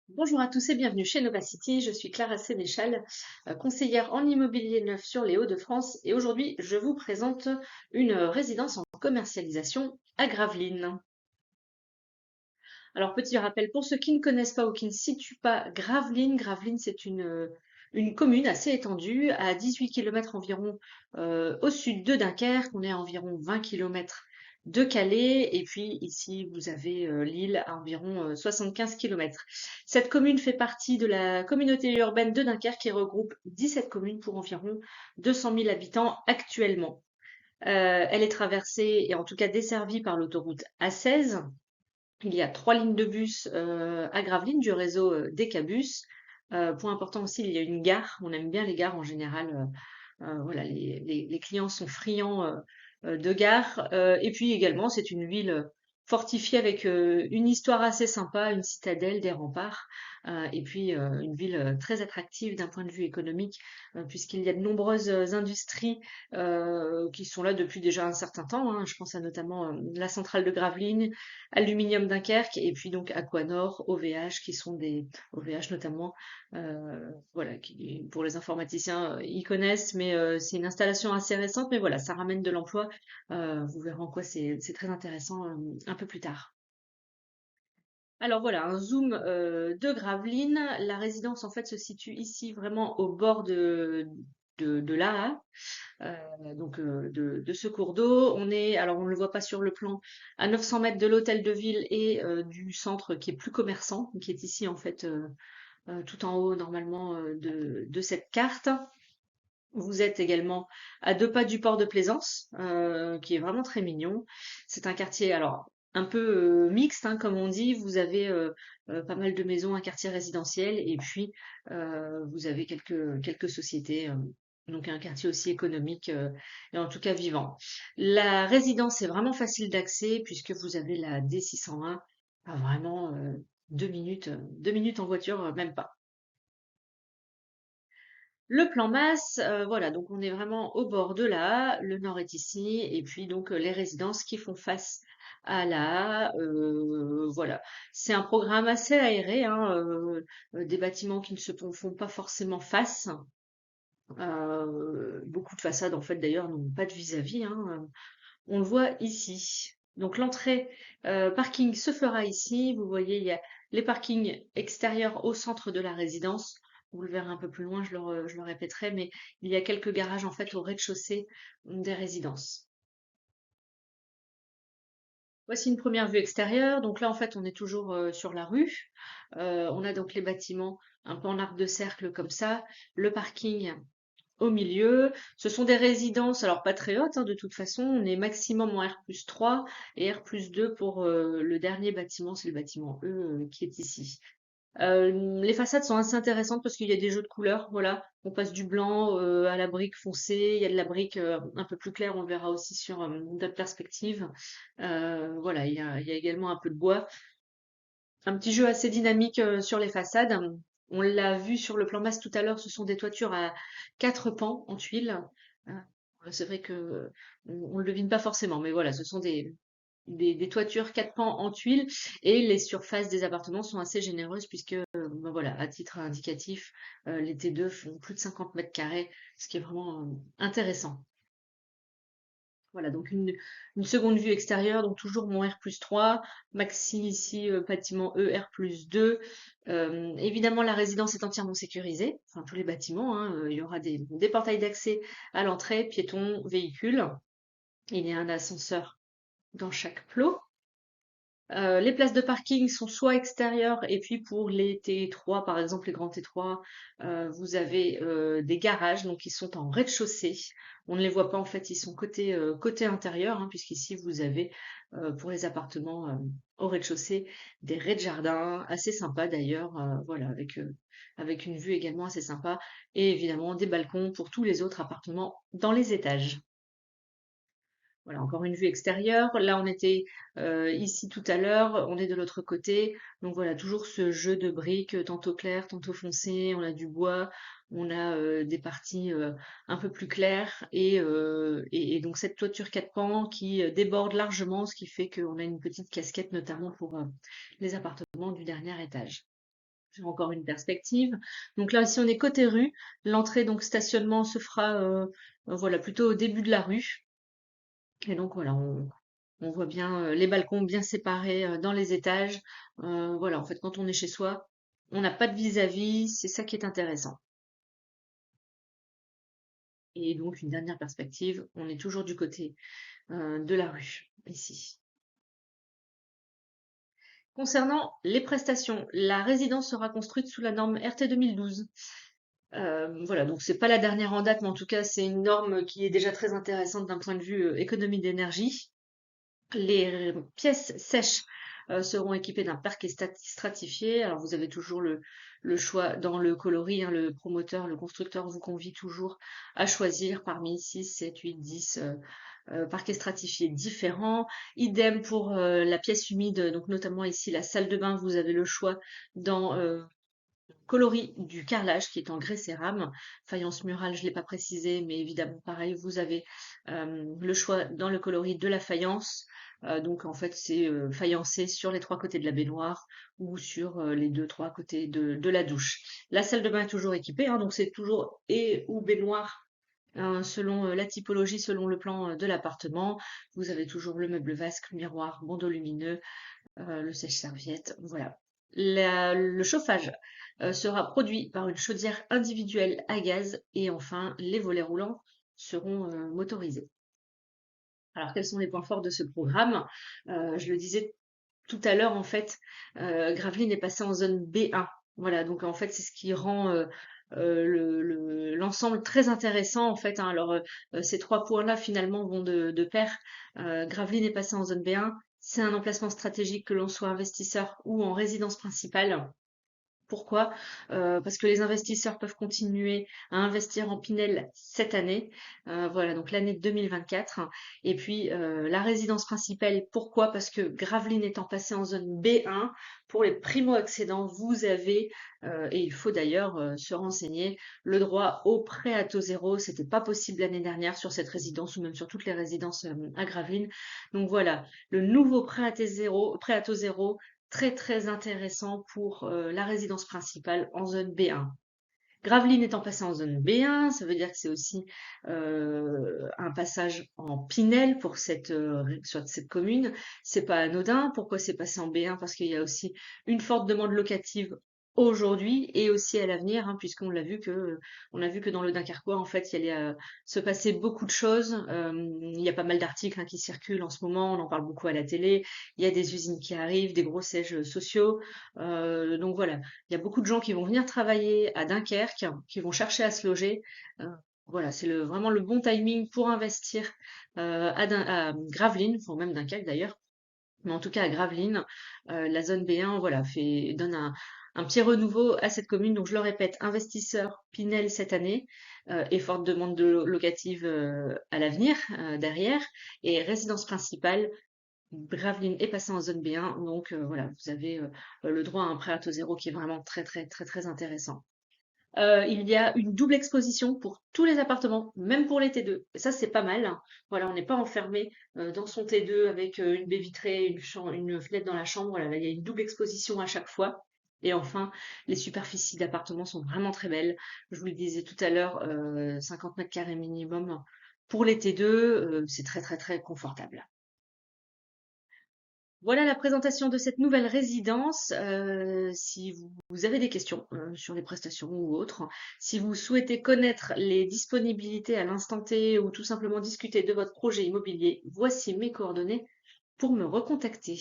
Bonjour à tous et bienvenue chez Nova City. Je suis Clara Sénéchal, conseillère en immobilier neuf sur les Hauts-de-France et aujourd'hui je vous présente une résidence en commercialisation à Gravelines. Alors petit rappel pour ceux qui ne connaissent pas ou qui ne situent pas Gravelines, Gravelines c'est une commune assez étendue à 18 km environ au sud de Dunkerque. On est à environ 20 km de Calais et puis ici vous avez l'île à environ 75 km. Cette commune fait partie de la communauté urbaine de Dunkerque qui regroupe 17 communes pour environ 200 000 habitants actuellement. Elle est traversée et en tout cas desservie par l'autoroute A16. Il y a 3 lignes de bus à Gravelines du réseau Decabus. Point important aussi, il y a une gare. On aime bien les gares en général. Voilà, les clients sont friands de gares. Et puis également, c'est une ville fortifiée avec une histoire assez sympa, une citadelle, des remparts. Et puis une ville très attractive d'un point de vue économique, puisqu'il y a de nombreuses industries qui sont là depuis déjà un certain temps, hein. Je pense à notamment la centrale de Gravelines, Aluminium Dunkerque et puis donc Aquanor, OVH qui sont des OVH notamment, voilà, qui pour les informaticiens ils connaissent, mais c'est une installation assez récente, mais voilà, ça ramène de l'emploi. Vous verrez en quoi c'est très intéressant un peu plus tard. Alors voilà, un zoom de Gravelines. La résidence en fait se situe ici vraiment au bord de l'Aa, de ce cours d'eau. On est, alors on ne le voit pas sur le plan, à 900 mètres de l'hôtel de ville et du centre qui est plus commerçant, qui est ici en fait tout en haut normalement de cette carte. Vous êtes également à 2 pas du port de Plaisance, qui est vraiment très mignon. C'est un quartier, alors un peu mixte, hein, comme on dit. Vous avez pas mal de maisons, un quartier résidentiel, et puis vous avez quelques sociétés. Donc un quartier aussi économique et en tout cas vivant. La résidence est vraiment facile d'accès puisque vous avez la D601 à vraiment 2 minutes en voiture, même pas. Le plan masse, voilà, donc on est vraiment au bord de la. Le nord est ici, et puis donc les résidences qui font face à la. Voilà, c'est un programme assez aéré, hein, des bâtiments qui ne font pas forcément face. Beaucoup de façades, en fait, d'ailleurs, n'ont pas de vis-à-vis, hein, on le voit ici. Donc l'entrée parking se fera ici. Vous voyez, il y a les parkings extérieurs au centre de la résidence. Vous le verrez un peu plus loin, je le répéterai, mais il y a quelques garages en fait au rez-de-chaussée des résidences. Voici une première vue extérieure. Donc là, en fait, on est toujours sur la rue. On a donc les bâtiments un peu en arc de cercle comme ça, le parking au milieu. Ce sont des résidences, alors pas très hautes, hein, de toute façon. On est maximum en R+3 et R+2 pour le dernier bâtiment, c'est le bâtiment E qui est ici. Les façades sont assez intéressantes parce qu'il y a des jeux de couleurs, voilà. On passe du blanc à la brique foncée, il y a de la brique un peu plus claire, on le verra aussi sur d'autres perspectives. Voilà, il y a également un peu de bois. Un petit jeu assez dynamique sur les façades. On l'a vu sur le plan masse tout à l'heure, ce sont des toitures à 4 pans en tuiles. Euh, c'est vrai que on le devine pas forcément, mais voilà, ce sont des toitures 4 pans en tuiles et les surfaces des appartements sont assez généreuses puisque, ben voilà, à titre indicatif, les T2 font plus de 50 mètres carrés, ce qui est vraiment intéressant. Voilà, donc une seconde vue extérieure, donc toujours mon R+3, maxi ici, bâtiment E, R+2. Évidemment, la résidence est entièrement sécurisée, enfin tous les bâtiments, hein, il y aura des portails d'accès à l'entrée, piétons, véhicules. Il y a un ascenseur dans chaque plot. Les places de parking sont soit extérieures et puis pour les T3, par exemple les grands T3, vous avez des garages donc ils sont en rez-de-chaussée. On ne les voit pas en fait, ils sont côté intérieur hein, puisqu'ici vous avez pour les appartements au rez-de-chaussée des rez-de-jardin assez sympas d'ailleurs, voilà avec une vue également assez sympa et évidemment des balcons pour tous les autres appartements dans les étages. Voilà, encore une vue extérieure. Là, on était ici tout à l'heure, on est de l'autre côté. Donc voilà, toujours ce jeu de briques, tantôt clair, tantôt foncé. On a du bois, on a des parties un peu plus claires et donc cette toiture 4 pans qui déborde largement, ce qui fait qu'on a une petite casquette notamment pour les appartements du dernier étage. J'ai encore une perspective. Donc là, si on est côté rue, l'entrée, donc stationnement, se fera voilà, plutôt au début de la rue. Et donc voilà, on voit bien les balcons bien séparés dans les étages. Voilà, en fait, quand on est chez soi, on n'a pas de vis-à-vis, c'est ça qui est intéressant. Et donc, une dernière perspective, on est toujours du côté de la rue, ici. Concernant les prestations, la résidence sera construite sous la norme RT 2012. Voilà, donc c'est pas la dernière en date, mais en tout cas, c'est une norme qui est déjà très intéressante d'un point de vue économie d'énergie. Les pièces sèches seront équipées d'un parquet stratifié. Alors vous avez toujours le choix dans le coloris, hein, le promoteur, le constructeur vous convie toujours à choisir parmi 6, 7, 8, 10 parquets stratifiés différents. Idem pour la pièce humide, donc notamment ici la salle de bain, vous avez le choix dans coloris du carrelage qui est en grès cérame. Faïence murale, je ne l'ai pas précisé, mais évidemment pareil, vous avez le choix dans le coloris de la faïence. Donc en fait c'est faïencé sur les 3 côtés de la baignoire ou sur les 2, 3 côtés de la douche. La salle de bain est toujours équipée, hein, donc c'est toujours et ou baignoire selon la typologie, selon le plan de l'appartement. Vous avez toujours le meuble vasque, le miroir, bandeau lumineux, le sèche-serviette, voilà. Le chauffage sera produit par une chaudière individuelle à gaz et enfin les volets roulants seront motorisés. Alors quels sont les points forts de ce programme? Je le disais tout à l'heure, en fait, Gravelines est passé en zone B1. Voilà, donc en fait, c'est ce qui rend l'ensemble très intéressant, en fait, hein. Alors, ces 3 points-là, finalement, vont de pair. Gravelines est passé en zone B1. C'est un emplacement stratégique que l'on soit investisseur ou en résidence principale. Pourquoi? Parce que les investisseurs peuvent continuer à investir en Pinel cette année, voilà, donc l'année 2024. Et puis la résidence principale, pourquoi? Parce que Gravelines étant passé en zone B1, pour les primo-accédants, vous avez, et il faut d'ailleurs se renseigner, le droit au prêt à taux zéro. C'était pas possible l'année dernière sur cette résidence ou même sur toutes les résidences à Gravelines. Donc voilà, le nouveau prêt à taux zéro, très très intéressant pour la résidence principale en zone B1. Gravelines étant passé en zone B1, ça veut dire que c'est aussi un passage en Pinel pour sur cette commune. C'est pas anodin. Pourquoi c'est passé en B1? Parce qu'il y a aussi une forte demande locative aujourd'hui et aussi à l'avenir, hein, puisqu'on l'a vu que on a vu que dans le Dunkerquois, en fait, il y allait se passer beaucoup de choses. Il y a pas mal d'articles hein, qui circulent en ce moment, on en parle beaucoup à la télé. Il y a des usines qui arrivent, des gros sièges sociaux. Donc voilà, il y a beaucoup de gens qui vont venir travailler à Dunkerque, qui vont chercher à se loger. Euh, voilà, c'est vraiment le bon timing pour investir à Gravelines, enfin même Dunkerque d'ailleurs, mais en tout cas à Gravelines, la zone B1, voilà, donne un petit renouveau à cette commune. Donc je le répète, investisseurs Pinel cette année et forte demande locative à l'avenir derrière, et résidence principale Gravelines est passé en zone B1, donc voilà, vous avez le droit à un prêt à taux zéro qui est vraiment très très très très intéressant. Il y a une double exposition pour tous les appartements, même pour les T2. Et ça, c'est pas mal, hein. Voilà, on n'est pas enfermé dans son T2 avec une baie vitrée, une fenêtre dans la chambre. Voilà, là, il y a une double exposition à chaque fois. Et enfin, les superficies d'appartements sont vraiment très belles. Je vous le disais tout à l'heure, 50 mètres carrés minimum. Pour les T2, c'est très très très confortable. Voilà la présentation de cette nouvelle résidence. Si vous avez des questions sur les prestations ou autres, si vous souhaitez connaître les disponibilités à l'instant T ou tout simplement discuter de votre projet immobilier, voici mes coordonnées pour me recontacter.